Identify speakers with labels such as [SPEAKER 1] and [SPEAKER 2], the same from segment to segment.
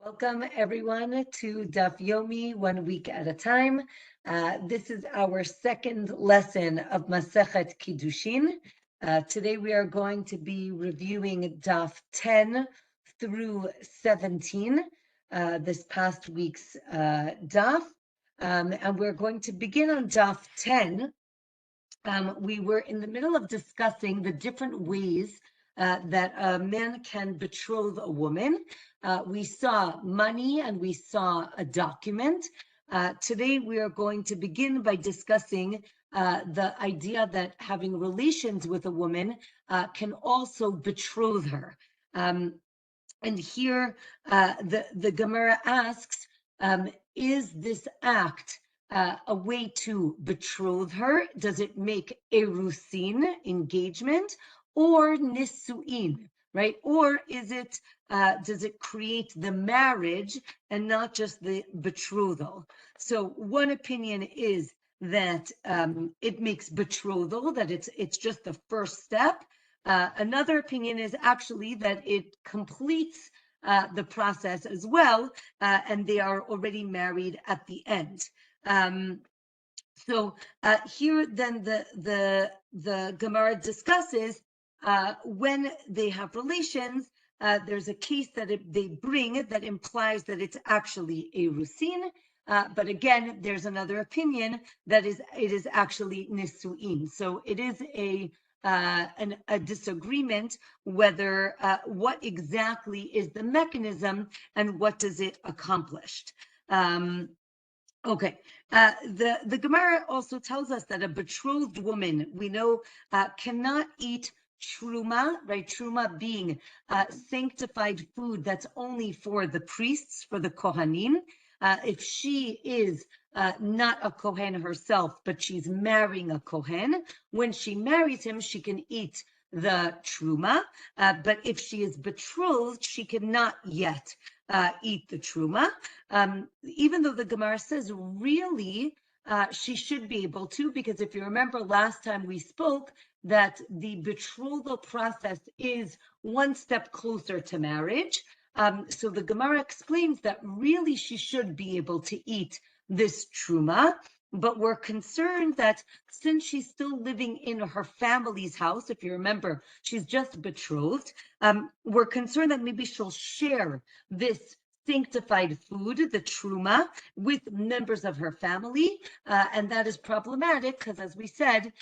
[SPEAKER 1] Welcome everyone to Daf Yomi, 1 week at a time. This is our second lesson of Masechet Kiddushin. Today we are going to be reviewing Daf 10 through 17, this past week's Daf. And we're going to begin on Daf 10. We were in the middle of discussing the different ways that a man can betroth a woman. We saw money and we saw a document. Today we are going to begin by discussing the idea that having relations with a woman can also betroth her. And here the Gemara asks, is this act a way to betroth her? Does it make erusin, engagement, or nisuin, right? Or is it, does it create the marriage and not just the betrothal? So one opinion is that it makes betrothal, that it's just the first step. Another opinion is actually that it completes the process as well, and they are already married at the end. So here then the Gemara discusses when they have relations, there's a case that they bring that implies that it's actually a rusin. But again, there's another opinion that it is actually nisuin. So it is a disagreement whether what exactly is the mechanism and what does it accomplish. Okay, the Gemara also tells us that a betrothed woman, we know, cannot eat truma, right? Truma being sanctified food that's only for the priests, for the kohanim. If she is not a kohen herself, but she's marrying a kohen, when she marries him, she can eat the truma. But if she is betrothed, she cannot yet eat the truma. Even though the Gemara says really she should be able to, because if you remember last time we spoke that the betrothal process is one step closer to marriage. So the Gemara explains that really she should be able to eat this truma, but we're concerned that since she's still living in her family's house, if you remember, she's just betrothed, we're concerned that maybe she'll share this sanctified food, the truma, with members of her family, and that is problematic because, as we said,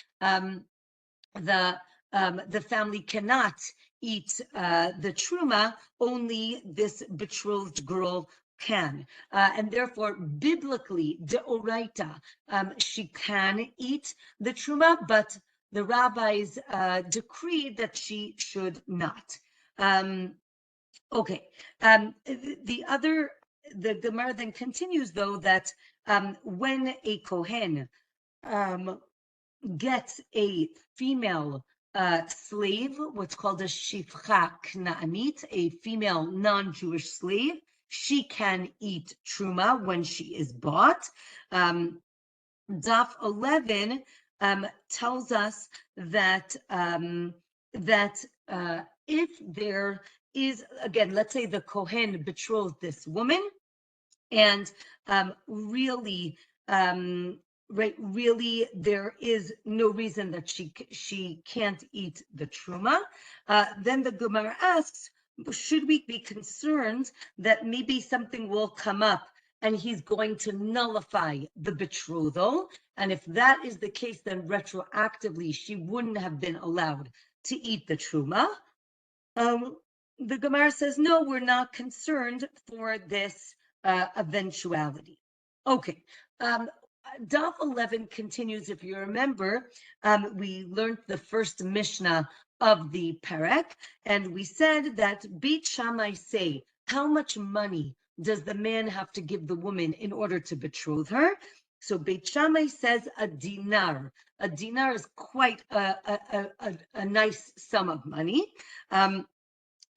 [SPEAKER 1] the family cannot eat the truma, only this betrothed girl can. And therefore, biblically, deoraita, she can eat the truma, but the rabbis decreed that she should not. Okay, the Gemara then continues, though, that when a kohen gets a female slave, what's called a shifcha kna'anit, a female non-Jewish slave, she can eat truma when she is bought. Daf 11 tells us that if there is, again, let's say the kohen betrothed this woman, and really there is no reason that she can't eat the truma. Then the Gemara asks, should we be concerned that maybe something will come up and he's going to nullify the betrothal? And if that is the case, then retroactively she wouldn't have been allowed to eat the truma. The Gemara says, no, we're not concerned for this eventuality. Okay. Daf 11 continues. If you remember, we learned the first Mishnah of the Perek, and we said that Beit Shammai say, how much money does the man have to give the woman in order to betroth her? So Beit Shammai says a dinar. A dinar is quite a nice sum of money.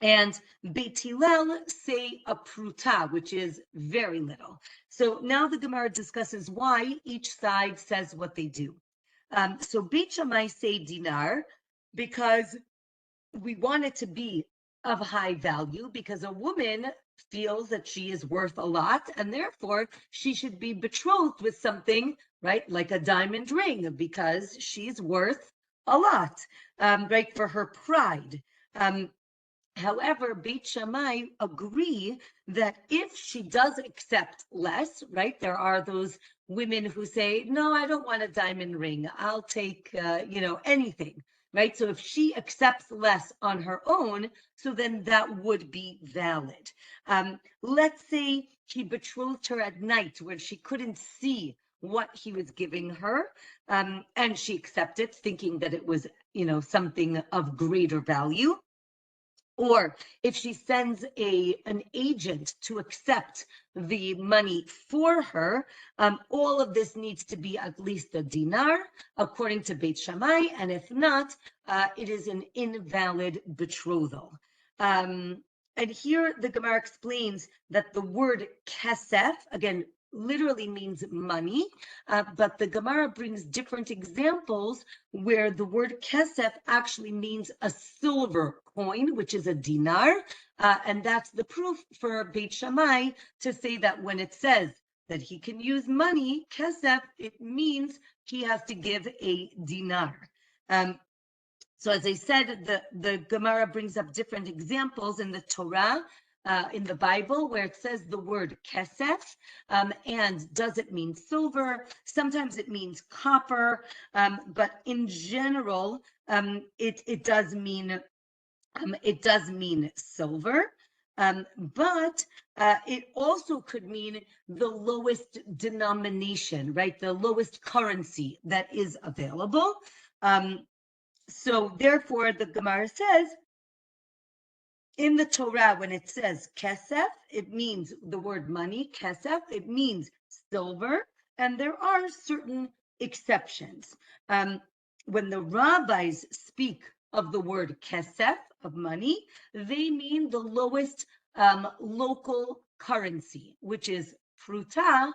[SPEAKER 1] And Beit Hillel say a pruta, which is very little. So now the Gemara discusses why each side says what they do. So Beit Shammai say dinar because we want it to be of high value because a woman feels that she is worth a lot, and therefore she should be betrothed with something, right, like a diamond ring, because she's worth a lot, right, for her pride. However, Beit Shammai agree that if she does accept less, right, there are those women who say, no, I don't want a diamond ring. I'll take, anything, right? So if she accepts less on her own, so then that would be valid. Let's say he betrothed her at night when she couldn't see what he was giving her, and she accepted, thinking that it was, something of greater value. Or if she sends an agent to accept the money for her, all of this needs to be at least a dinar, according to Beit Shammai, and if not, it is an invalid betrothal. And here the Gemara explains that the word kesef, again, literally means money, but the Gemara brings different examples where the word kesef actually means a silver coin, which is a dinar, and that's the proof for Beit Shammai to say that when it says that he can use money, kesef, it means he has to give a dinar. So as I said, the Gemara brings up different examples in the Torah, in the Bible, where it says the word kesef, and does it mean silver? Sometimes it means copper, but in general, it does mean silver. But it also could mean the lowest denomination, right? The lowest currency that is available. So therefore, the Gemara says, in the Torah, when it says kesef, it means the word money, kesef, it means silver, and there are certain exceptions. When the rabbis speak of the word kesef, of money, they mean the lowest local currency, which is pruta,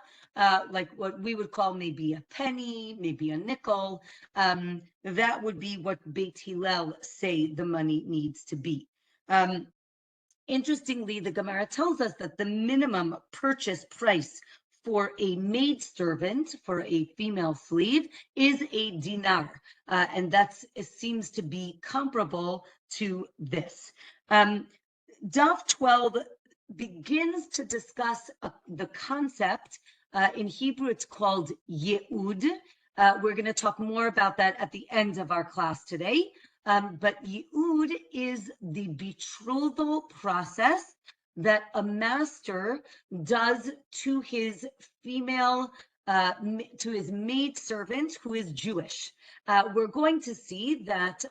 [SPEAKER 1] like what we would call maybe a penny, maybe a nickel. That would be what Beit Hillel say the money needs to be. Interestingly, the Gemara tells us that the minimum purchase price for a maidservant, for a female slave, is a dinar, and that seems to be comparable to this. Daf 12 begins to discuss the concept. In Hebrew, it's called Ye'ud. We're going to talk more about that at the end of our class today. But Ye'ud is the betrothal process that a master does to his female, to his maidservant who is Jewish. We're going to see that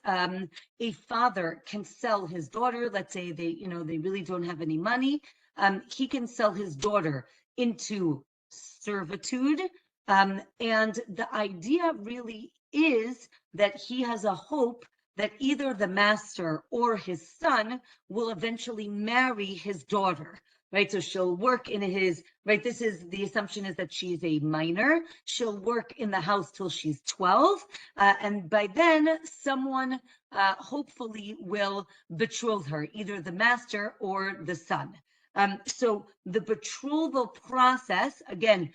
[SPEAKER 1] a father can sell his daughter. Let's say they really don't have any money. He can sell his daughter into servitude. And the idea really is that he has a hope that either the master or his son will eventually marry his daughter, right? So she'll work in his, right? This is, the assumption is that she's a minor. She'll work in the house till she's 12. And by then, someone hopefully will betroth her, either the master or the son. So the betrothal process, again,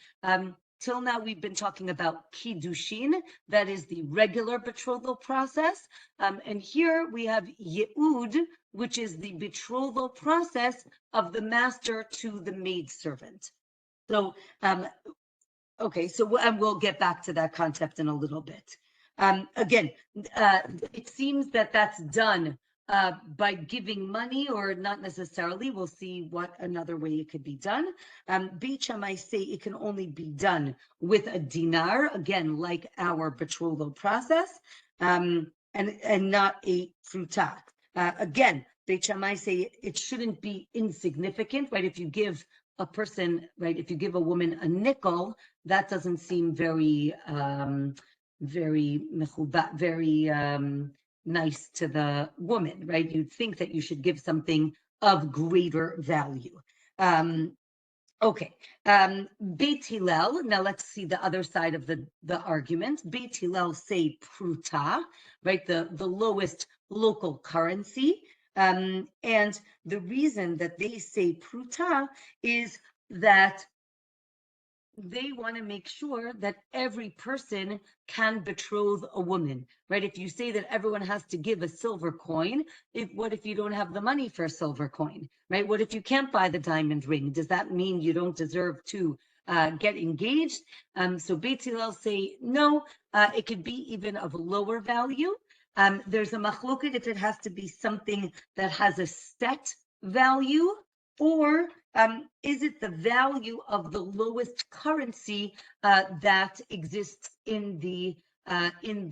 [SPEAKER 1] till now, we've been talking about Kiddushin, that is the regular betrothal process. And here we have Ye'ud, which is the betrothal process of the master to the maidservant. So, okay, so we'll get back to that concept in a little bit. Again, it seems that that's done by giving money, or not necessarily. We'll see what another way it could be done. Beit Shammai say it can only be done with a dinar, again, like our betrothal process, and not a pruta. Again, Beit Shammai say it shouldn't be insignificant, right? If you give a person, right, if you give a woman a nickel, that doesn't seem very, very nice to the woman, right? You'd think that you should give something of greater value. Okay, Beit Hillel, now let's see the other side of the argument. Beit Hillel say pruta, right, the lowest local currency. And the reason that they say pruta is that they want to make sure that every person can betroth a woman, right? If you say that everyone has to give a silver coin, what if you don't have the money for a silver coin, right? What if you can't buy the diamond ring? Does that mean you don't deserve to get engaged? So Beit Hillel say no. It could be even of lower value. There's a machloket if it has to be something that has a set value, or is it the value of the lowest currency that exists in the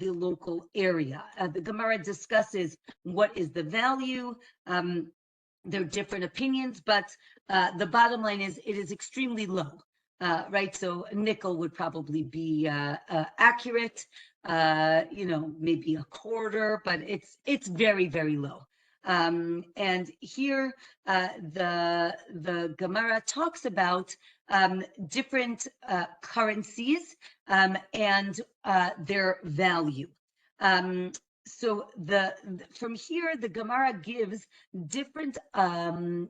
[SPEAKER 1] local area? The Gemara discusses what is the value. There are different opinions, but the bottom line is it is extremely low, right? So nickel would probably be accurate, maybe a quarter, but it's very, very low. And here the Gemara talks about different currencies and their value. So from here, the Gemara gives different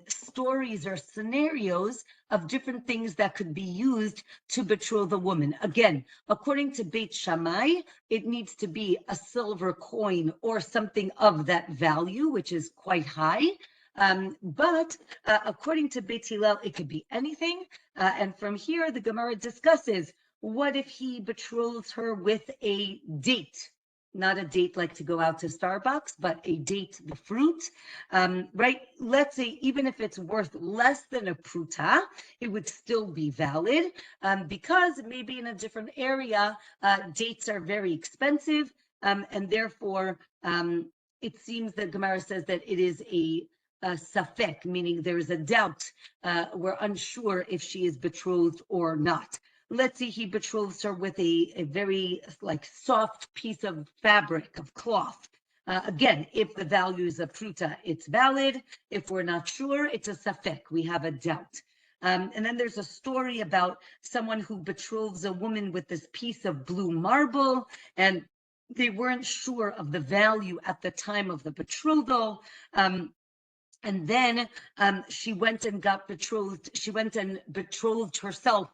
[SPEAKER 1] stories or scenarios of different things that could be used to betroth a woman. Again, according to Beit Shammai, it needs to be a silver coin or something of that value, which is quite high. But according to Beit Hillel, it could be anything. And from here, the Gemara discusses, what if he betroths her with a date? Not a date like to go out to Starbucks, but a date, the fruit, right? Let's say even if it's worth less than a pruta, it would still be valid because maybe in a different area, dates are very expensive. And therefore, it seems that Gemara says that it is a safek, meaning there is a doubt. We're unsure if she is betrothed or not. Let's say he betroths her with a very soft piece of fabric, of cloth. Again, if the value is a pruta, it's valid. If we're not sure, it's a safek. We have a doubt. And then there's a story about someone who betroths a woman with this piece of blue marble, and they weren't sure of the value at the time of the betrothal. And then she went and got betrothed. She went and betrothed herself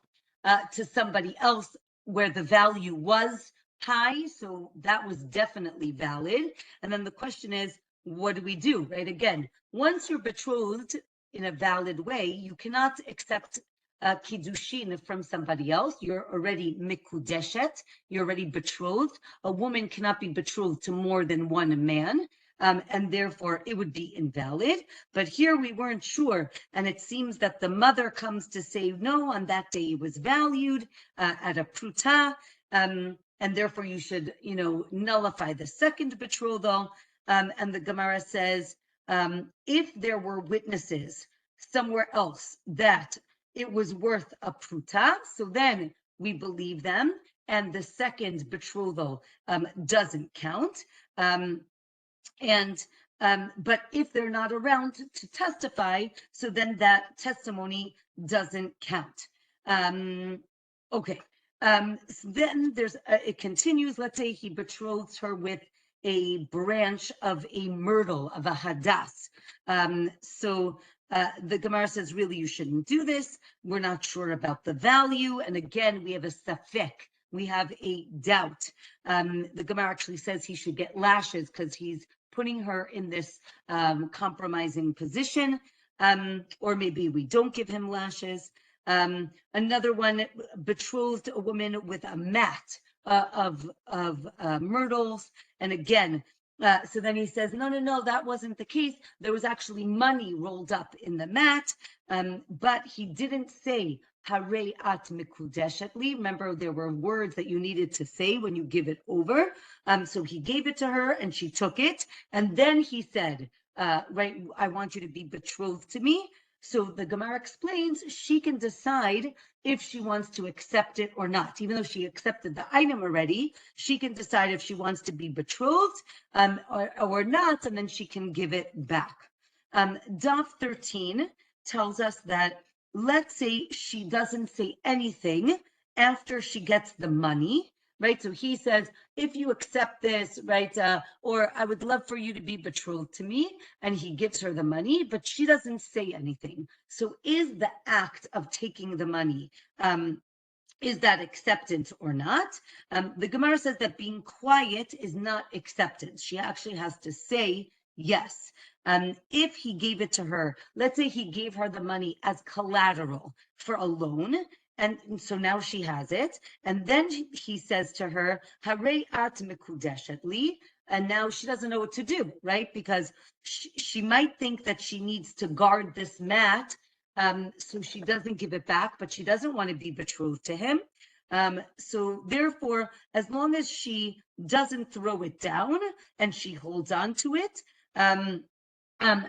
[SPEAKER 1] to somebody else where the value was high. So that was definitely valid. And then the question is, what do we do, right? Again, once you're betrothed in a valid way, you cannot accept Kiddushin from somebody else. You're already mikudeshet. You're already betrothed. A woman cannot be betrothed to more than one man. And therefore it would be invalid. But here we weren't sure. And it seems that the mother comes to say, no, on that day it was valued at a pruta. And therefore you should, nullify the second betrothal. And the Gemara says, if there were witnesses somewhere else that it was worth a pruta, so then we believe them. And the second betrothal doesn't count. But if they're not around to testify, so then that testimony doesn't count. Okay. So then it continues. Let's say he betroths her with a branch of a myrtle, of a hadass. So the Gemara says, really, you shouldn't do this. We're not sure about the value. And again, we have a safek. We have a doubt. The Gemara actually says he should get lashes because he's putting her in this compromising position, or maybe we don't give him lashes. Another one betrothed a woman with a mat of myrtles, and again, so then he says, no, that wasn't the case. There was actually money rolled up in the mat, but he didn't say Hare at mikudeshetli. Remember, there were words that you needed to say when you give it over. So he gave it to her and she took it. And then he said, right, I want you to be betrothed to me. So the Gemara explains she can decide if she wants to accept it or not. Even though she accepted the item already, she can decide if she wants to be betrothed or not, and then she can give it back. Daf 13 tells us that, let's say she doesn't say anything after she gets the money, right? So he says, if you accept this, right, or I would love for you to be betrothed to me, and he gives her the money, but she doesn't say anything. So is the act of taking the money, is that acceptance or not? The Gemara says that being quiet is not acceptance. She actually has to say yes. If he gave it to her, let's say he gave her the money as collateral for a loan, and so now she has it, and then he says to her, "Harei at mekudeshet li," and now she doesn't know what to do, right? Because she might think that she needs to guard this mat, so she doesn't give it back, but she doesn't want to be betrothed to him. So therefore, as long as she doesn't throw it down and she holds on to it, um, um,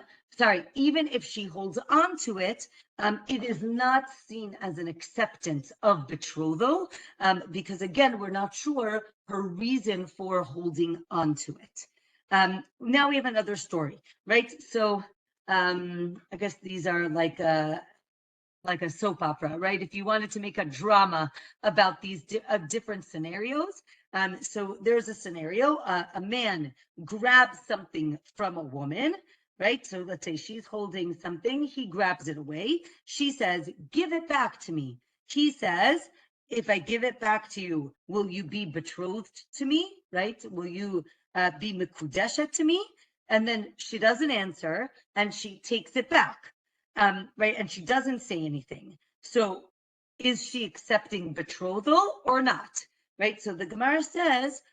[SPEAKER 1] even if she holds on to it, it is not seen as an acceptance of betrothal, because again, we're not sure her reason for holding on to it. Now we have another story, right? So I guess these are like a soap opera, right? If you wanted to make a drama about these different scenarios. So there's a scenario, a man grabs something from a woman, right? So let's say she's holding something, he grabs it away. She says, "Give it back to me." He says, "If I give it back to you, will you be betrothed to me, right? Will you be mekudeshet to me?" And then she doesn't answer and she takes it back. Right? And she doesn't say anything. So is she accepting betrothal or not? Right? So the Gemara says,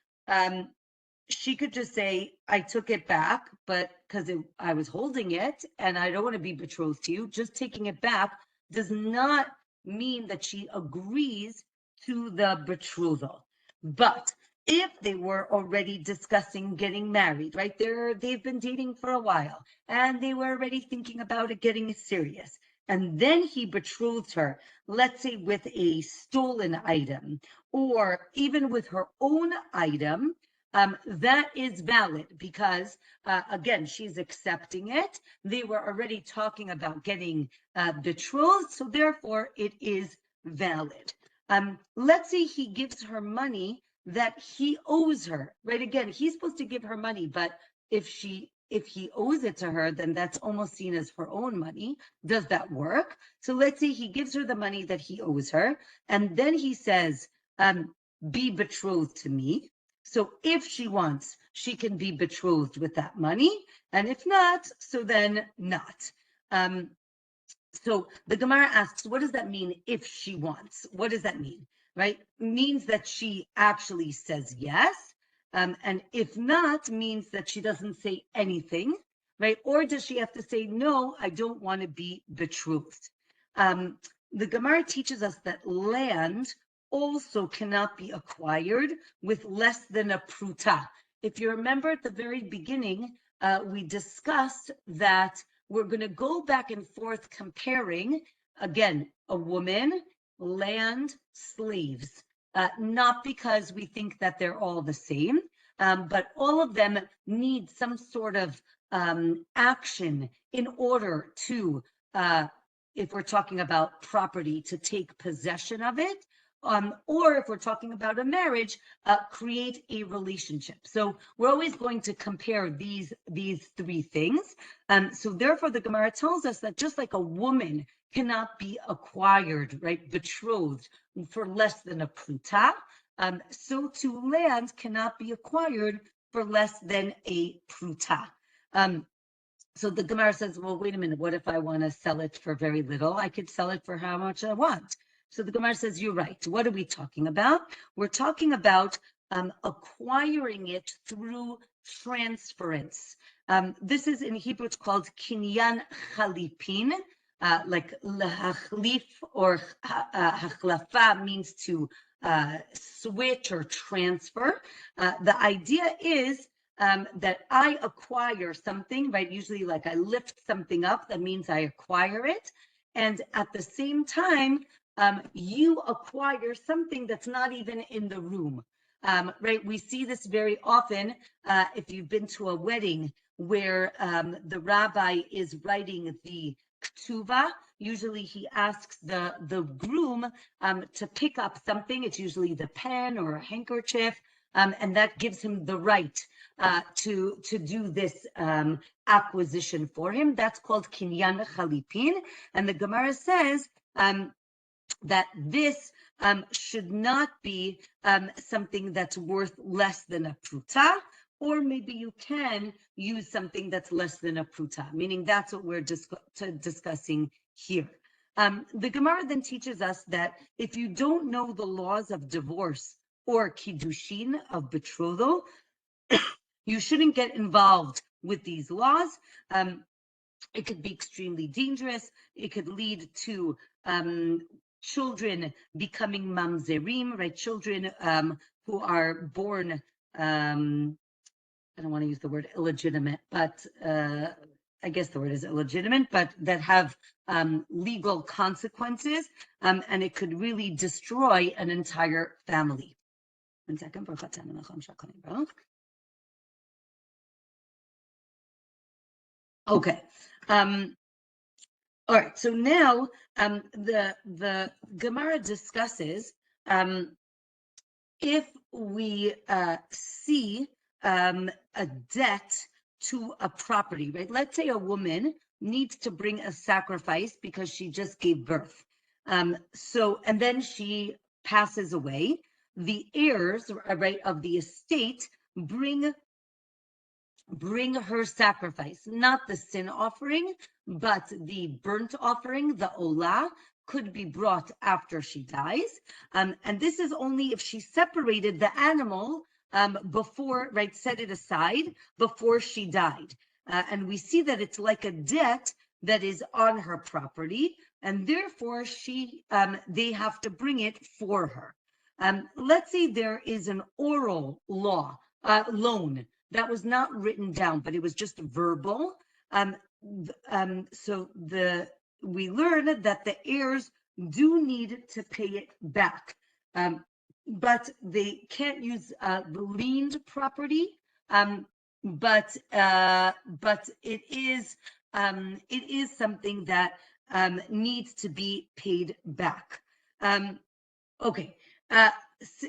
[SPEAKER 1] she could just say, "I took it back, but because I was holding it and I don't want to be betrothed to you." Just taking it back does not mean that she agrees to the betrothal. But if they were already discussing getting married, right? They've been dating for a while and they were already thinking about it getting serious. And then he betrothed her, let's say with a stolen item or even with her own item, that is valid because, again, she's accepting it. They were already talking about getting betrothed, so therefore it is valid. Let's say he gives her money that he owes her, right? Again, he's supposed to give her money, but if he owes it to her, then that's almost seen as her own money. Does that work? So let's say he gives her the money that he owes her, and then he says, "Be betrothed to me." So if she wants, she can be betrothed with that money. And if not, so then not. So the Gemara asks, what does that mean if she wants? What does that mean, right? Means that she actually says yes. And if not, means that she doesn't say anything, right? Or does she have to say, "No, I don't want to be betrothed"? The Gemara teaches us that land also cannot be acquired with less than a pruta. If you remember at the very beginning, we discussed that we're going to go back and forth comparing, again, a woman, land, slaves, not because we think that they're all the same, but all of them need some sort of action in order to, if we're talking about property, to take possession of it, or if we're talking about a marriage, create a relationship. So we're always going to compare these three things. So therefore, the Gemara tells us that just like a woman cannot be acquired, right, betrothed for less than a pruta, so too land cannot be acquired for less than a pruta. So the Gemara says, "Well, wait a minute. What if I want to sell it for very little? I could sell it for how much I want." So the Gemara says, "You're right. What are we talking about? We're talking about acquiring it through transference. This is in Hebrew, it's called kinyan chalipin, like lahachlif or hachlafa means to switch or transfer. The idea is that I acquire something, right? Usually like I lift something up, that means I acquire it. And at the same time, you acquire something that's not even in the room, right? We see this very often if you've been to a wedding where the rabbi is writing the ktuva, usually he asks the groom to pick up something. It's usually the pen or a handkerchief, and that gives him the right to do this acquisition for him. That's called kinyan chalipin, and the Gemara says that this should not be something that's worth less than a pruta, or maybe you can use something that's less than a pruta, meaning that's what we're discussing here. The Gemara then teaches us that if you don't know the laws of divorce or kiddushin, of betrothal, you shouldn't get involved with these laws. It could be extremely dangerous. It could lead to children becoming mamzerim, right? Children who are born, I don't want to use the word illegitimate, but I guess the word is illegitimate, but that have legal consequences, and it could really destroy an entire family. 1 second. Okay. All right, so now the Gemara discusses if we see a debt to a property, right? Let's say a woman needs to bring a sacrifice because she just gave birth. And then she passes away. The heirs, right, of the estate bring her sacrifice, not the sin offering, but the burnt offering, the olah, could be brought after she dies. And this is only if she separated the animal before, right, set it aside before she died. And we see that it's like a debt that is on her property, and therefore they have to bring it for her. Let's say there is an oral loan that was not written down, but it was just verbal. So we learn that the heirs do need to pay it back, but they can't use the liened property. But it is something that needs to be paid back. Okay.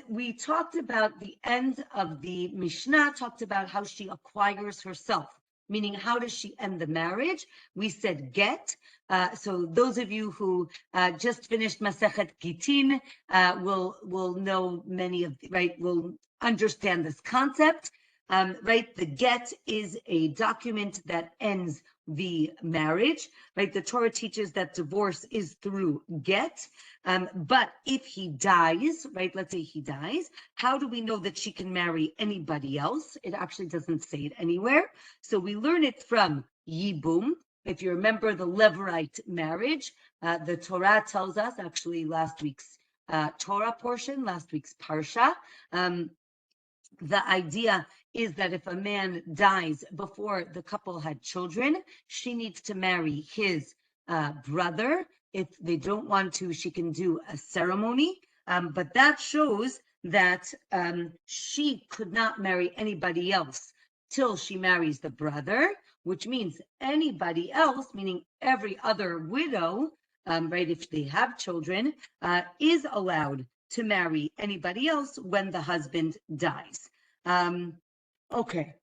[SPEAKER 1] We talked about the end of the Mishnah, talked about how she acquires herself, meaning how does she end the marriage? We said get. So those of you who just finished Masechet Gitin will know many of, right, will understand this concept. Right, the get is a document that ends the marriage, right? The Torah teaches that divorce is through get, but if he dies, right, let's say he dies, how do we know that she can marry anybody else? It actually doesn't say it anywhere. So we learn it from Yibum. If you remember the Levirate marriage, the Torah tells us, actually last week's Torah portion, last week's Parsha, the idea is that if a man dies before the couple had children, she needs to marry his brother. If they don't want to, she can do a ceremony. But that shows that she could not marry anybody else till she marries the brother, which means anybody else, meaning every other widow, right, if they have children, is allowed to marry anybody else when the husband dies. Okay.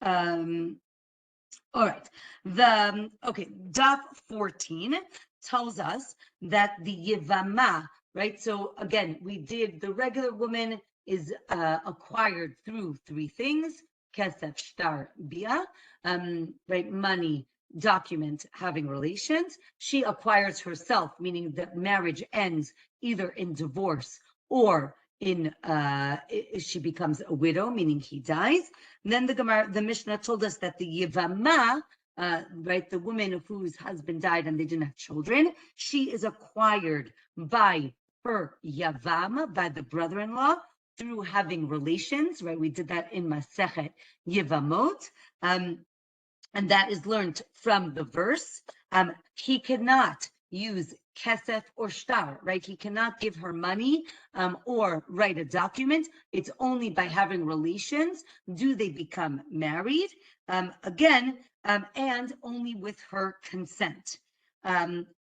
[SPEAKER 1] All right. Okay, Daf 14 tells us that the Yevama, right? So again, we did the regular woman is acquired through three things: kesef, shtar, bia, right? Money, document, having relations. She acquires herself, meaning that marriage ends either in divorce or in she becomes a widow, meaning he dies. And then the Mishnah told us that the Yevama, right, the woman whose husband died and they didn't have children, she is acquired by her Yavam, by the brother-in-law, through having relations, right? We did that in Masechet Yevamot, and that is learned from the verse. He cannot use kesef or shtar, right? He cannot give her money or write a document. It's only by having relations do they become married. again, and only with her consent.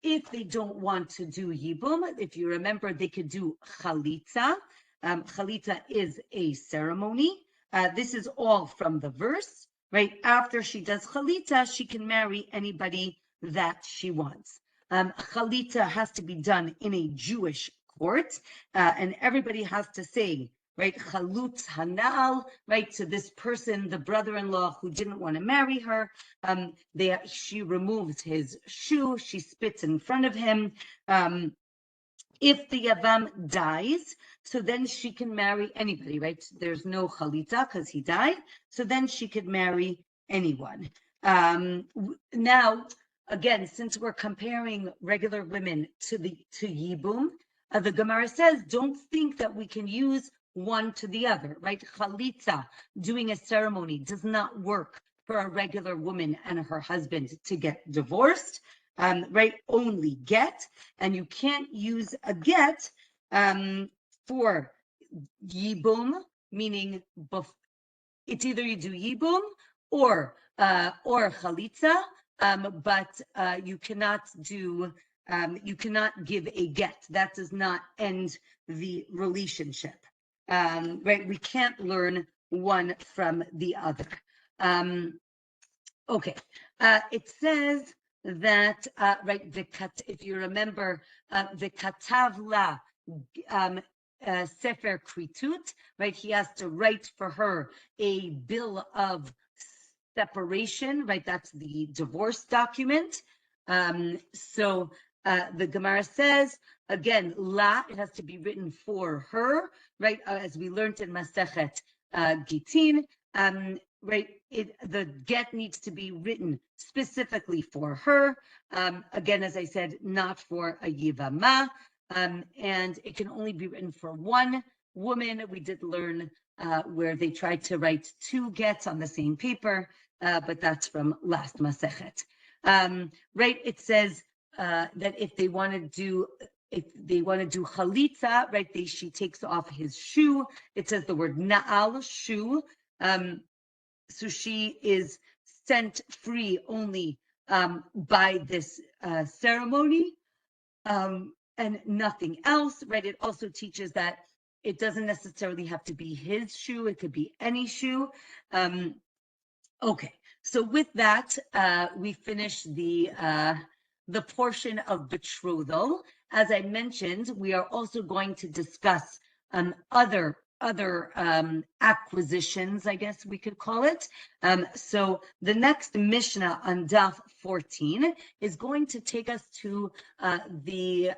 [SPEAKER 1] If they don't want to do yibum, if you remember, they could do chalitza. Chalitza is a ceremony. This is all from the verse, right? After she does chalitza, she can marry anybody that she wants. Chalitza has to be done in a Jewish court, and everybody has to say, right, chalutz hanal, right, to this person, the brother-in-law who didn't want to marry her. She removes his shoe, she spits in front of him. If the Yavam dies, so then she can marry anybody, right? There's no Chalitza because he died, so then she could marry anyone. Now, again, since we're comparing regular women to Yibum, the Gemara says, don't think that we can use one to the other, right? Chalitza, doing a ceremony, does not work for a regular woman and her husband to get divorced. Right, only get, and you can't use a get for yibum, meaning it's either you do yibum or chalitza, but you cannot give a get. That does not end the relationship. Right, we can't learn one from the other. Okay, it says that, right, if you remember, the katavla sefer kritut, right, he has to write for her a bill of separation, right, that's the divorce document. So the Gemara says, again, la, it has to be written for her, right, as we learned in Masechet Gitin, right, the get needs to be written specifically for her. Again, as I said, not for a yivama, and it can only be written for one woman. We did learn where they tried to write two gets on the same paper, but that's from last Masechet. Right, it says that if they want to do chalitza, right, she takes off his shoe. It says the word na'al, shoe. So she is sent free only by this ceremony and nothing else, right? It also teaches that it doesn't necessarily have to be his shoe. It could be any shoe. Okay, so with that, we finish the portion of betrothal. As I mentioned, we are also going to discuss other acquisitions, I guess we could call it. So the next Mishnah on Daf 14 is going to take us to the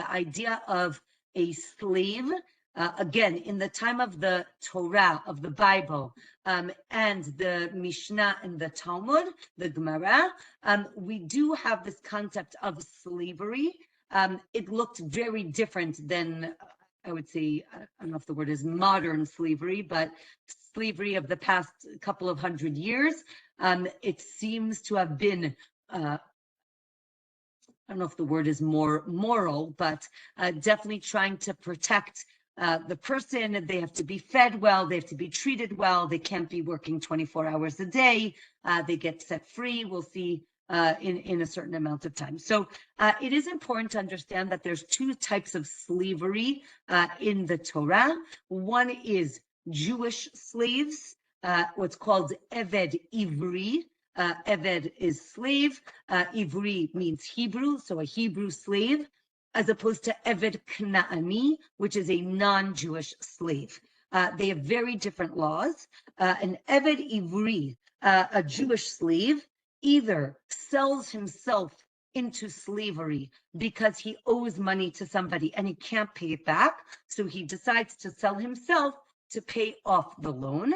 [SPEAKER 1] idea of a slave. Again, in the time of the Torah, of the Bible, and the Mishnah and the Talmud, the Gemara, we do have this concept of slavery. It looked very different than, I would say, I don't know if the word is modern slavery, but slavery of the past couple of hundred years. It seems to have been, I don't know if the word is more moral, but definitely trying to protect the person. They have to be fed well, they have to be treated well, they can't be working 24 hours a day, they get set free, we'll see in a certain amount of time. So it is important to understand that there's two types of slavery in the Torah. One is Jewish slaves, what's called Eved Ivri. Eved is slave, Ivri means Hebrew, so a Hebrew slave, as opposed to Eved Knaani, which is a non-Jewish slave. They have very different laws. An Eved Ivri, a Jewish slave, either sells himself into slavery because he owes money to somebody and he can't pay it back, so he decides to sell himself to pay off the loan,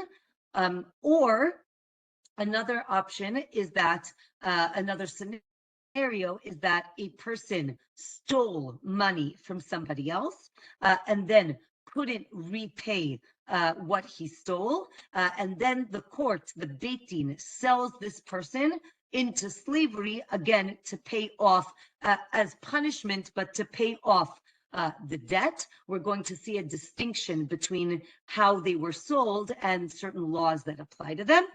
[SPEAKER 1] or another option is that another scenario is that a person stole money from somebody else and then couldn't repay what he stole, and then the court, the Beit Din, sells this person into slavery, again, to pay off as punishment, but to pay off the debt. We're going to see a distinction between how they were sold and certain laws that apply to them.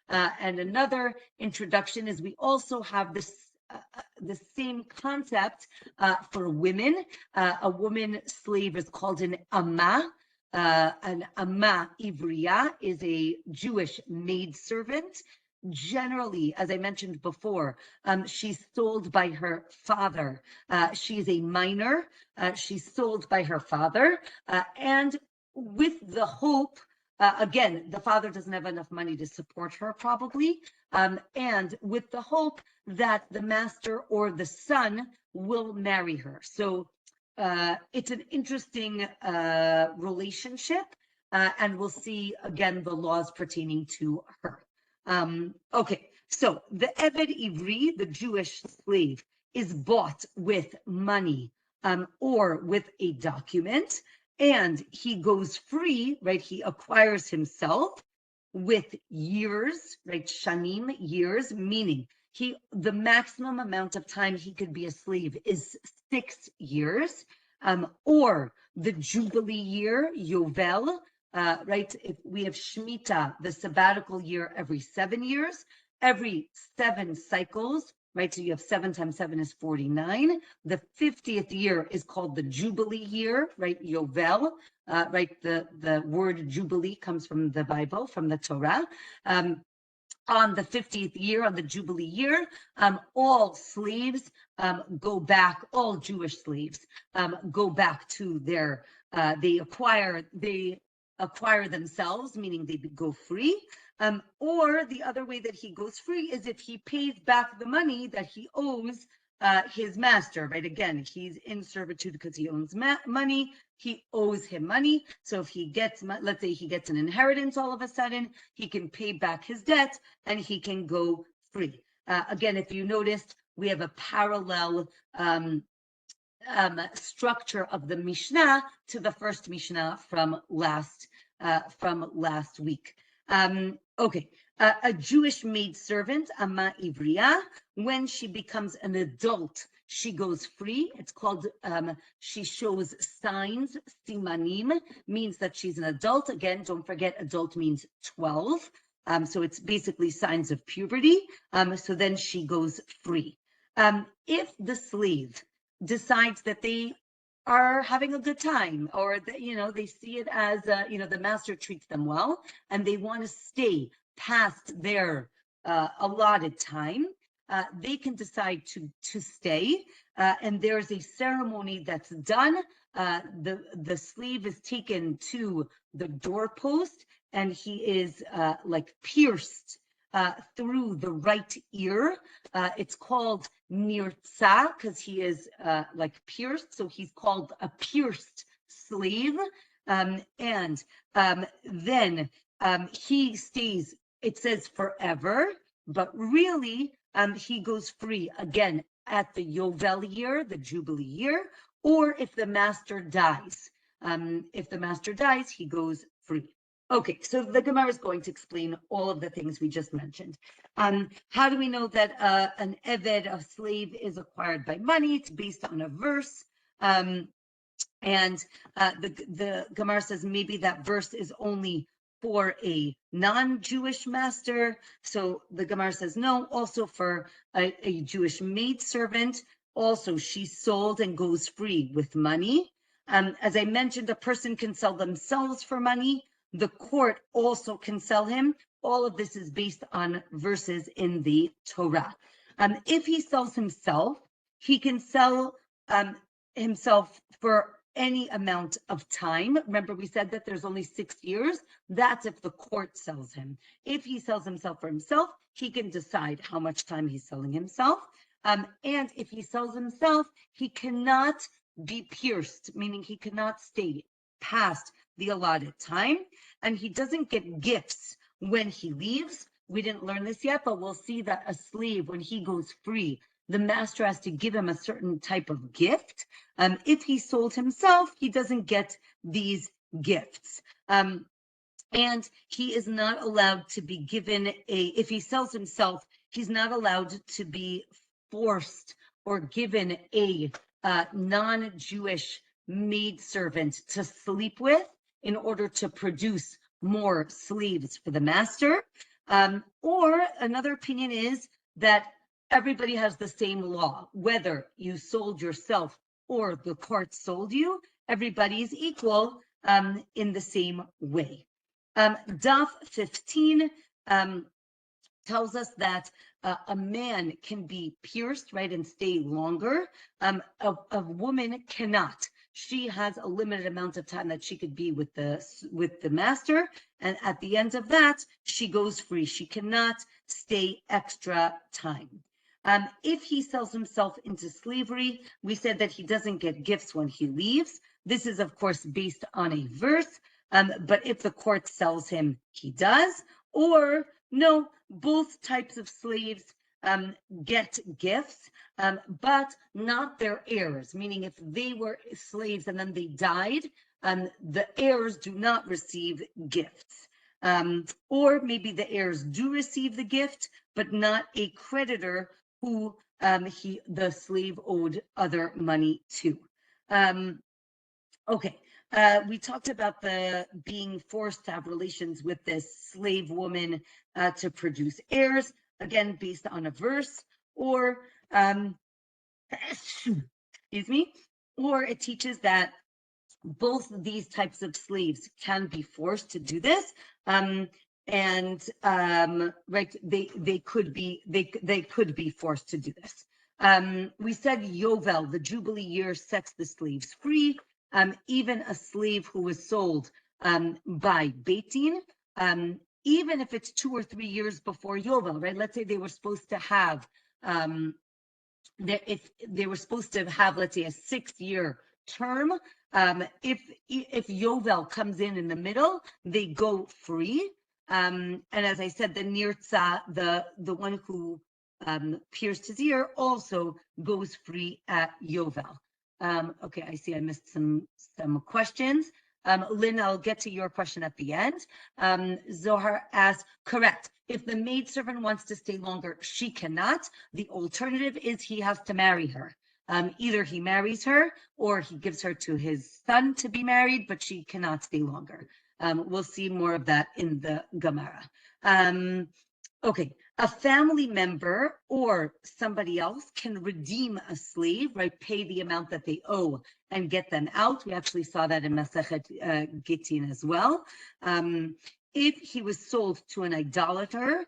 [SPEAKER 1] And another introduction is we also have the same concept for women. A woman slave is called an amma. An amma ivriya is a Jewish maidservant. Generally, as I mentioned before, she's sold by her father. She's a minor. She's sold by her father, and with the hope, again, the father doesn't have enough money to support her probably, and with the hope that the master or the son will marry her. So it's an interesting relationship, and we'll see again the laws pertaining to her. Okay, so the Eved Ivri, the Jewish slave, is bought with money or with a document, and he goes free, right? He acquires himself with years, right? Shanim, years, meaning the maximum amount of time he could be a slave is 6 years, or the Jubilee year, Yovel, right? If we have Shemitah, the sabbatical year every 7 years, every 7 cycles, right? So you have 7 times 7 is 49. The 50th year is called the Jubilee year, right? Yovel, right? The word Jubilee comes from the Bible, from the Torah. On the 50th year, on the Jubilee year, all slaves go back, all Jewish slaves go back to their, they acquire themselves, meaning they go free. Or the other way that he goes free is if he pays back the money that he owes his master, right? Again, he's in servitude because he owns money. He owes him money. So if he gets, let's say he gets an inheritance all of a sudden, he can pay back his debt and he can go free. Again, if you noticed, we have a parallel structure of the Mishnah to the first Mishnah from last week. Okay, a Jewish maidservant, Amma Ivriya, when she becomes an adult, she goes free. It's called, she shows signs, simanim, means that she's an adult. Again, don't forget, adult means 12. So it's basically signs of puberty. So then she goes free. If the slave decides that they are having a good time, or that, they see it as, the master treats them well, and they want to stay past their allotted time, they can decide to stay, and there's a ceremony that's done. The slave is taken to the doorpost, and he is like pierced through the right ear. It's called nirtza because he is like pierced, so he's called a pierced slave. And then he stays, it says forever, but really he goes free again at the Yovel year, the Jubilee year, or if the master dies. If the master dies, he goes free. Okay, so the Gemara is going to explain all of the things we just mentioned. How do we know that an eved, a slave, is acquired by money? It's based on a verse. And the Gemara says maybe that verse is only for a non-Jewish master. So the Gemara says no, also for a Jewish maidservant. Also, she's sold and goes free with money. As I mentioned, a person can sell themselves for money. The court also can sell him. All of this is based on verses in the Torah. If he sells himself, he can sell himself for any amount of time. Remember, we said that there's only 6 years. That's if the court sells him. If he sells himself for himself, he can decide how much time he's selling himself. And if he sells himself, he cannot be pierced, meaning he cannot stay past the allotted time, and he doesn't get gifts when he leaves. We didn't learn this yet, but we'll see that a slave, when he goes free, the master has to give him a certain type of gift. If he sold himself, he doesn't get these gifts. And he is not allowed to be given if he sells himself, he's not allowed to be forced or given a non-Jewish maidservant to sleep with in order to produce more slaves for the master. Or another opinion is that everybody has the same law, whether you sold yourself or the court sold you, everybody is equal in the same way. Daf 15 tells us that a man can be pierced, right, and stay longer. A woman cannot. She has a limited amount of time that she could be with the master, and at the end of that, she goes free. She cannot stay extra time. If he sells himself into slavery, we said that he doesn't get gifts when he leaves. This is, of course, based on a verse, but if the court sells him, he does. Or no, both types of slaves get gifts, but not their heirs, meaning if they were slaves and then they died, the heirs do not receive gifts. Or maybe the heirs do receive the gift, but not a creditor who the slave owed other money to. Okay. We talked about the being forced to have relations with this slave woman to produce heirs, again, based on a verse, or, excuse me, or it teaches that both these types of slaves can be forced to do this. Right, they could be forced to do this. We said Yovel, the Jubilee year, sets the slaves free. Even a slave who was sold by Beit Din, even if it's 2 or 3 years before Yovel, right? Let's say they were supposed to have, if they were supposed to have, let's say, a 6-year term. If Yovel comes in the middle, they go free. And as I said, the Nirtza, the one who pierced his ear, also goes free at Yovel. Okay, I see I missed some questions. Lynn, I'll get to your question at the end. Zohar asks, correct. If the maidservant wants to stay longer, she cannot. The alternative is he has to marry her. Either he marries her or he gives her to his son to be married, but she cannot stay longer. We'll see more of that in the Gemara. Okay, a family member or somebody else can redeem a slave, right? Pay the amount that they owe and get them out. We actually saw that in Masechet Gittin as well. If he was sold to an idolater,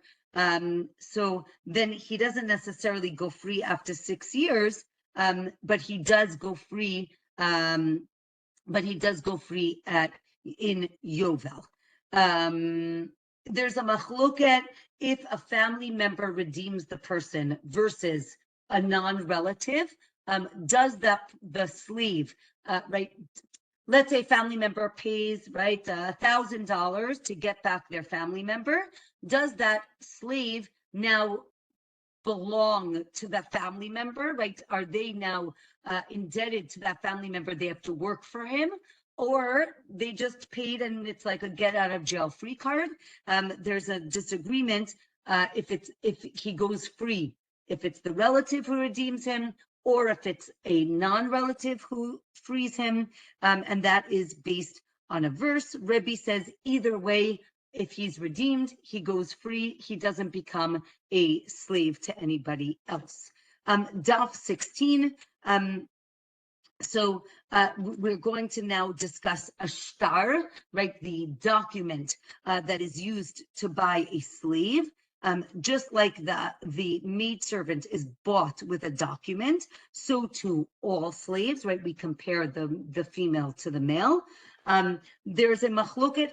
[SPEAKER 1] so then he doesn't necessarily go free after 6 years, but he does go free. In Yovel. There's a machloket if a family member redeems the person versus a non-relative. Does the slave, right? Let's say family member pays, right, $1,000 to get back their family member. Does that slave now belong to that family member, right? Are they now indebted to that family member? They have to work for him, or they just paid and it's like a get out of jail free card. There's a disagreement if he goes free, if it's the relative who redeems him, or if it's a non-relative who frees him, and that is based on a verse. Rebbe says either way, if he's redeemed, he goes free. He doesn't become a slave to anybody else. Daf 16. So we're going to now discuss a shtar, right? The document that is used to buy a slave. Just like the maidservant is bought with a document, so too all slaves, right? We compare the female to the male. There's a machloket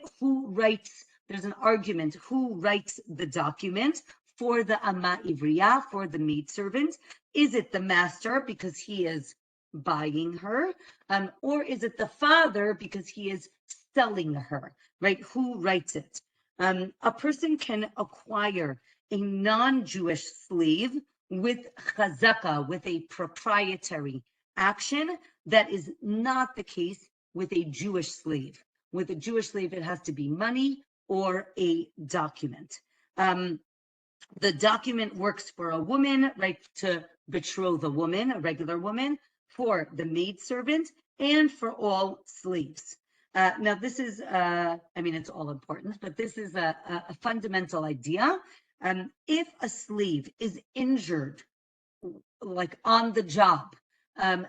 [SPEAKER 1] there's an argument who writes the document for the Ama Ivriya, for the maidservant. Is it the master because he is buying her, or is it the father because he is selling her, right? Who writes it? A person can acquire a non-Jewish slave with chazaka, with a proprietary action. That is not the case with a Jewish slave. With a Jewish slave, it has to be money or a document. The document works for a woman, right, to betroth a woman, a regular woman, for the maidservant, and for all slaves. Now, this is, I mean, it's all important, but this is a fundamental idea. If a slave is injured, like on the job,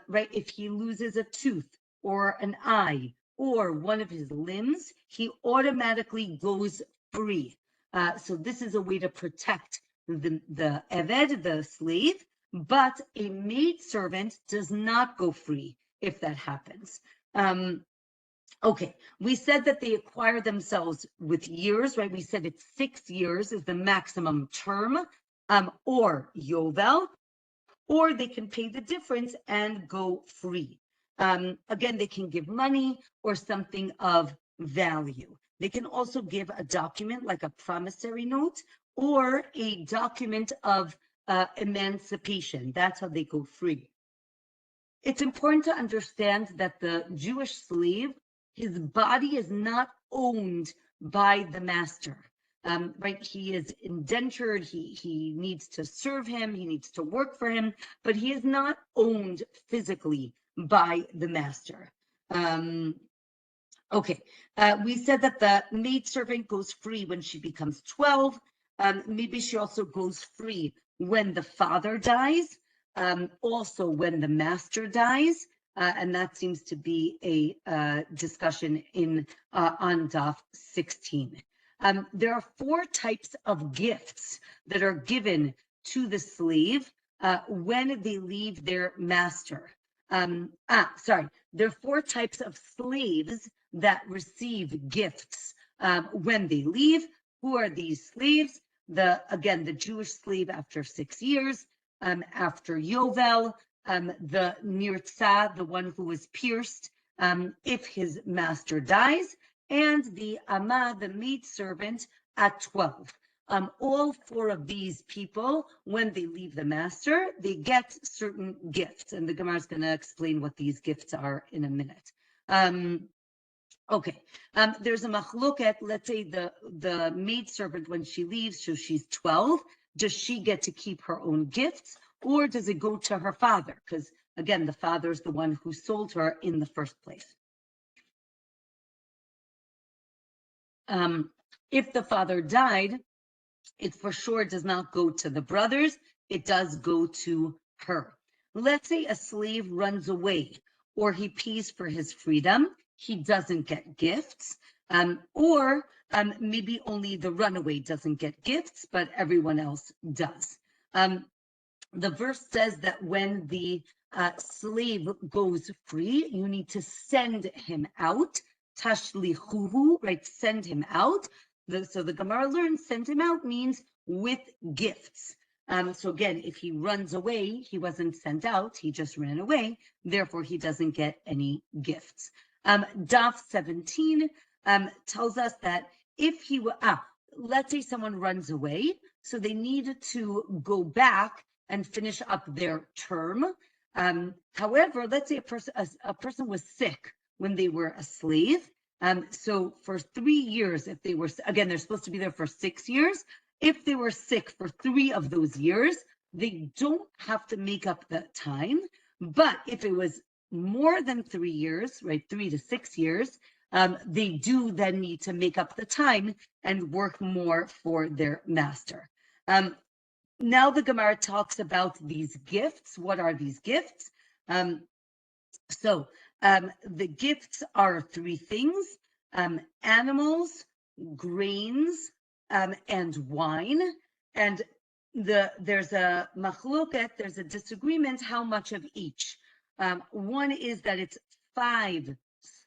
[SPEAKER 1] right? If he loses a tooth or an eye or one of his limbs, he automatically goes free. So this is a way to protect the eved, the slave, but a maidservant does not go free if that happens. Okay, we said that they acquire themselves with years, right? We said it's 6 years is the maximum term, or yovel, or they can pay the difference and go free. Again, they can give money or something of value. They can also give a document like a promissory note or a document of emancipation. That's how they go free. It's important to understand that the Jewish slave, his body is not owned by the master. Right, he is indentured, he needs to serve him, he needs to work for him, but he is not owned physically by the master. Okay, we said that the maidservant goes free when she becomes 12. Maybe she also goes free when the father dies, also when the master dies, and that seems to be a discussion in on Daf 16. There are 4 types of gifts that are given to the slave when they leave their master. Sorry, there are 4 types of slaves that receive gifts when they leave. Who are these slaves? Again, the Jewish slave after 6 years, after Yovel, the Nirtza, the one who was pierced, if his master dies, and the Ama, the maidservant, at 12. All 4 of these people, when they leave the master, they get certain gifts, and the Gemara is going to explain what these gifts are in a minute. Okay, there's a machloket. Let's say the maidservant, when she leaves, so she's 12, does she get to keep her own gifts, or does it go to her father? Because again, the father is the one who sold her in the first place. If the father died, it for sure does not go to the brothers, it does go to her. Let's say a slave runs away or he pays for his freedom, he doesn't get gifts, or maybe only the runaway doesn't get gifts, but everyone else does. The verse says that when the slave goes free, you need to send him out. Tashlichuhu, right? Send him out. So the Gemara learns send him out means with gifts. So again, if he runs away, he wasn't sent out, he just ran away. Therefore, he doesn't get any gifts. Daf 17 tells us that if he were, let's say someone runs away, so they need to go back and finish up their term. However, let's say a person was sick when they were a slave. So for 3 years, if they were, again, they're supposed to be there for 6 years. If they were sick for 3 of those years, they don't have to make up the time. But if it was more than 3 years, right, 3 to 6 years, they do then need to make up the time and work more for their master. Now the Gemara talks about these gifts. What are these gifts? The gifts are 3 things: animals, grains, and wine. And there's a machloket, there's a disagreement how much of each. One is that it's 5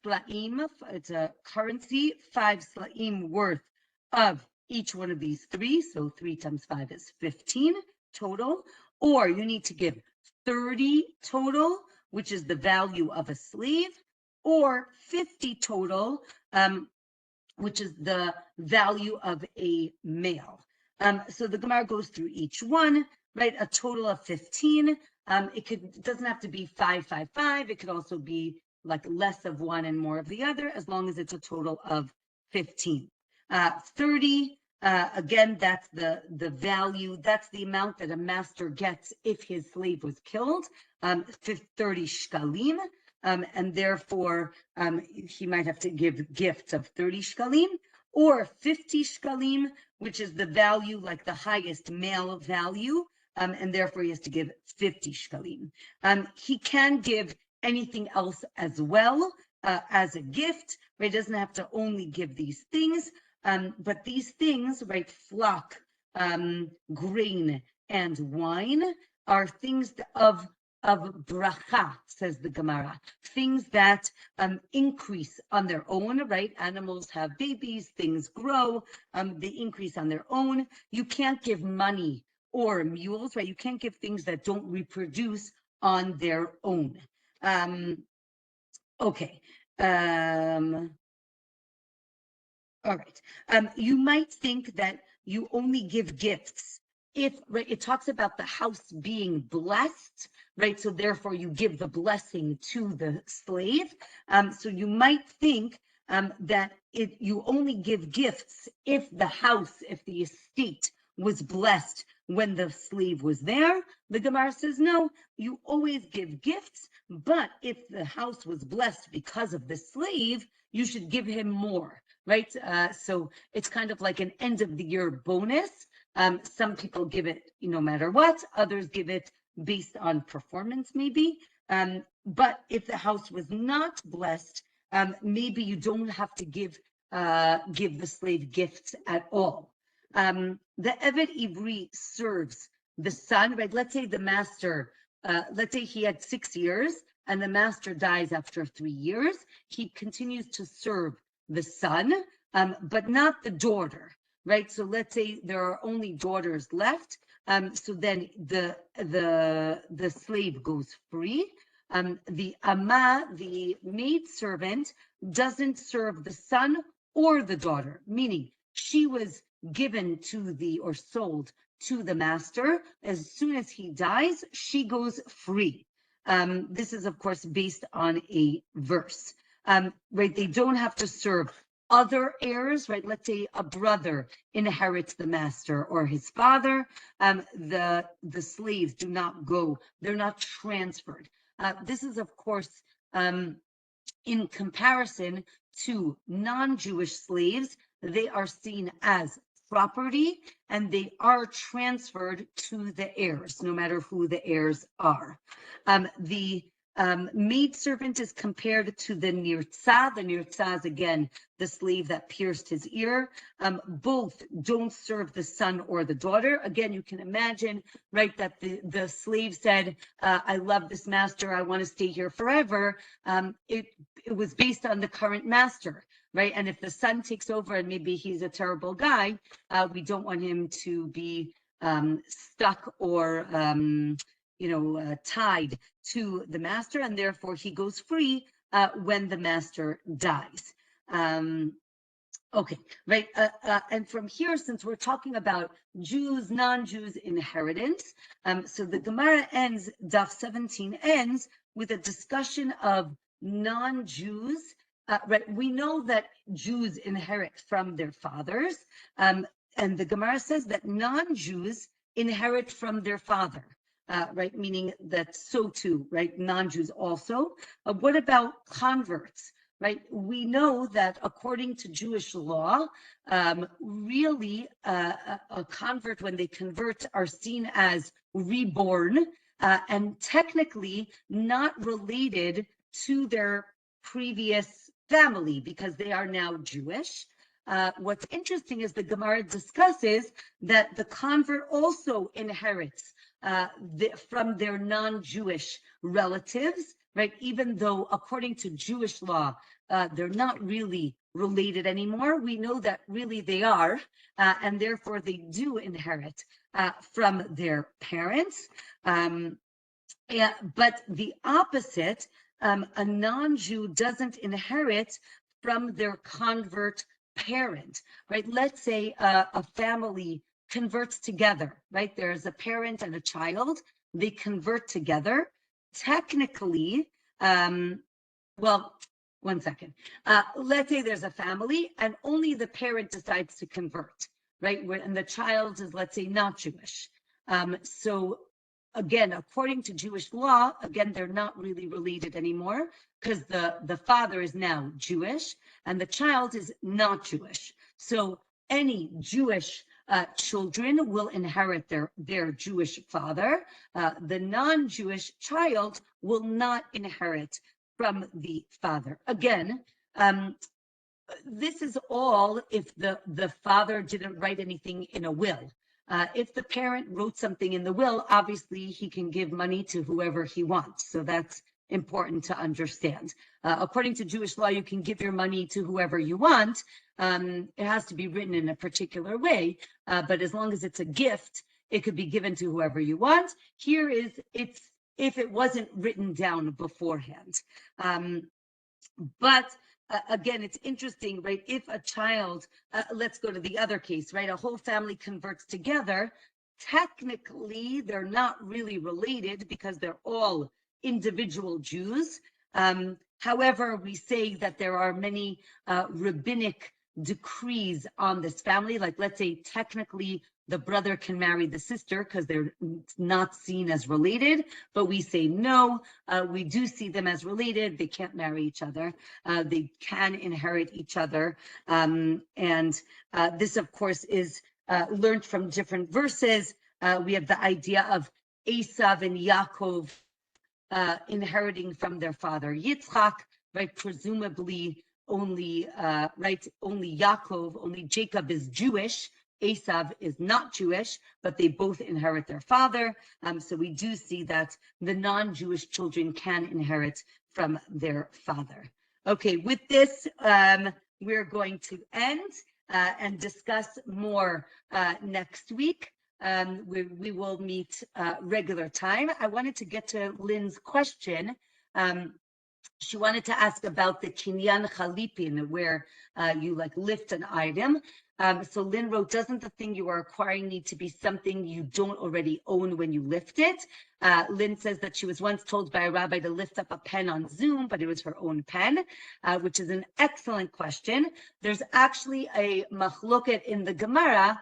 [SPEAKER 1] slaim, it's a currency, 5 slaim worth of each one of these 3. So 3 times 5 is 15 total. Or you need to give 30 total, which is the value of a slave, or 50 total, which is the value of a male. So the Gemara goes through each one, right? A total of 15. It doesn't have to be 5, 5, 5. It could also be like less of one and more of the other, as long as it's a total of 15. 30, again, that's the value, that's the amount that a master gets if his slave was killed, 30 shkalim. and therefore he might have to give gifts of 30 shkalim or 50 shkalim, which is the value, like the highest male value, and therefore he has to give 50 shkalim. He can give anything else as well as a gift, right? He doesn't have to only give these things, but these things, right, flock, grain, and wine are things of bracha, says the Gemara, things that increase on their own, right? Animals have babies, things grow, they increase on their own. You can't give money or mules, right? You can't give things that don't reproduce on their own. Okay. All right. You might think that you only give gifts if, right, it talks about the house being blessed, right? So therefore you give the blessing to the slave. So you might think that you only give gifts if the house, if the estate was blessed when the slave was there. The Gemara says, no, you always give gifts, but if the house was blessed because of the slave, you should give him more. Right? So it's kind of like an end of the year bonus. Some people give it no matter what, others give it based on performance, maybe. But if the house was not blessed, maybe you don't have to give the slave gifts at all. The Eved Ivri serves the son, right? Let's say the master, let's say he had 6 years and the master dies after 3 years. He continues to serve the son, but not the daughter, right? So let's say there are only daughters left. So then the slave goes free. The ama, the maid servant, doesn't serve the son or the daughter, meaning she was given to or sold to the master. As soon as he dies, she goes free. This is, of course, based on a verse. Right? They don't have to serve other heirs, right? Let's say a brother inherits the master or his father. The slaves do not go; they're not transferred. This is, of course, in comparison to non-Jewish slaves. They are seen as property and they are transferred to the heirs, no matter who the heirs are. The maidservant is compared to the nirtza. The nirtza is, again, the slave that pierced his ear. Both don't serve the son or the daughter. Again, you can imagine, right, that the slave said, I love this master, I want to stay here forever. It was based on the current master, right? And if the son takes over and maybe he's a terrible guy, we don't want him to be stuck or tied to the master, and therefore he goes free when the master dies. Okay, right. And from here, since we're talking about Jews, non-Jews inheritance, so the Gemara ends, Daf 17 ends with a discussion of non-Jews. Right, we know that Jews inherit from their fathers, and the Gemara says that non-Jews inherit from their father. Right, meaning that so too, right, non-Jews also. What about converts? Right, we know that according to Jewish law, really a convert, when they convert, are seen as reborn and technically not related to their previous family because they are now Jewish. What's interesting is the Gemara discusses that the convert also inherits from their non-Jewish relatives, right? Even though according to Jewish law, they're not really related anymore. We know that really they are, and therefore they do inherit from their parents. But the opposite, a non-Jew doesn't inherit from their convert parent, right? Let's say a family converts together, right? There's a parent and a child, they convert together. Technically, well, one second. Let's say there's a family and only the parent decides to convert, right? And the child is, let's say, not Jewish. So again, according to Jewish law, again, they're not really related anymore because the father is now Jewish and the child is not Jewish. So any Jewish children will inherit their Jewish father. The non-Jewish child will not inherit from the father. Again, this is all if the father didn't write anything in a will. If the parent wrote something in the will, obviously he can give money to whoever he wants. So that's important to understand. According to Jewish law, you can give your money to whoever you want. It has to be written in a particular way, but as long as it's a gift, it could be given to whoever you want. Here is it's if it wasn't written down beforehand. But again, it's interesting, right? If a child, let's go to the other case, right? A whole family converts together. Technically, they're not really related because they're all individual Jews. However, we say that there are many rabbinic decrees on this family. Like, let's say, technically, the brother can marry the sister because they're not seen as related, but we say no, we do see them as related. They can't marry each other. They can inherit each other. And this, of course, is learned from different verses. We have the idea of Esav and Yaakov inheriting from their father Yitzchak, right? Presumably only Yaakov, only Jacob is Jewish. Esav is not Jewish, but they both inherit their father. So we do see that the non-Jewish children can inherit from their father. Okay, with this, we're going to end and discuss more next week. We will meet regular time. I wanted to get to Lynn's question. She wanted to ask about the kinyan chalipin, where you like lift an item. So Lynn wrote, doesn't the thing you are acquiring need to be something you don't already own when you lift it? Lynn says that she was once told by a rabbi to lift up a pen on Zoom, but it was her own pen, which is an excellent question. There's actually a machloket in the Gemara,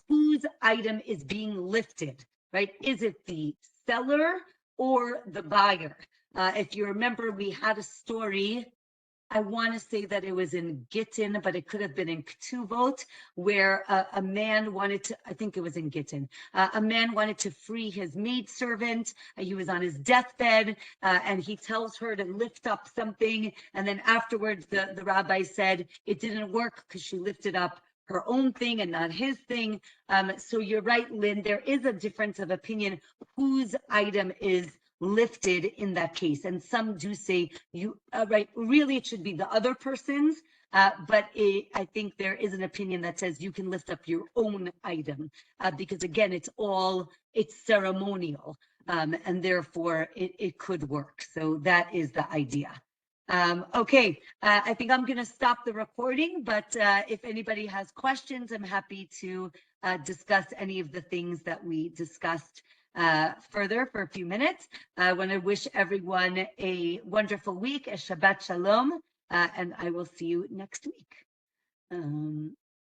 [SPEAKER 1] whose item is being lifted, right? Is it the seller or the buyer? If you remember, we had a story, I want to say that it was in Gittin, but it could have been in Ketuvot, where a man wanted to, I think it was in Gittin, a man wanted to free his maidservant. He was on his deathbed, and he tells her to lift up something. And then afterwards, the rabbi said it didn't work because she lifted up her own thing and not his thing. So you're right, Lynn, there is a difference of opinion whose item is lifted in that case. And some do say you right, really it should be the other person's, but I think there is an opinion that says you can lift up your own item, because again, it's ceremonial, and therefore it could work. So that is the idea. Okay, I think I'm going to stop the recording, but if anybody has questions, I'm happy to discuss any of the things that we discussed further for a few minutes. I want to wish everyone a wonderful week, a Shabbat Shalom, and I will see you next week.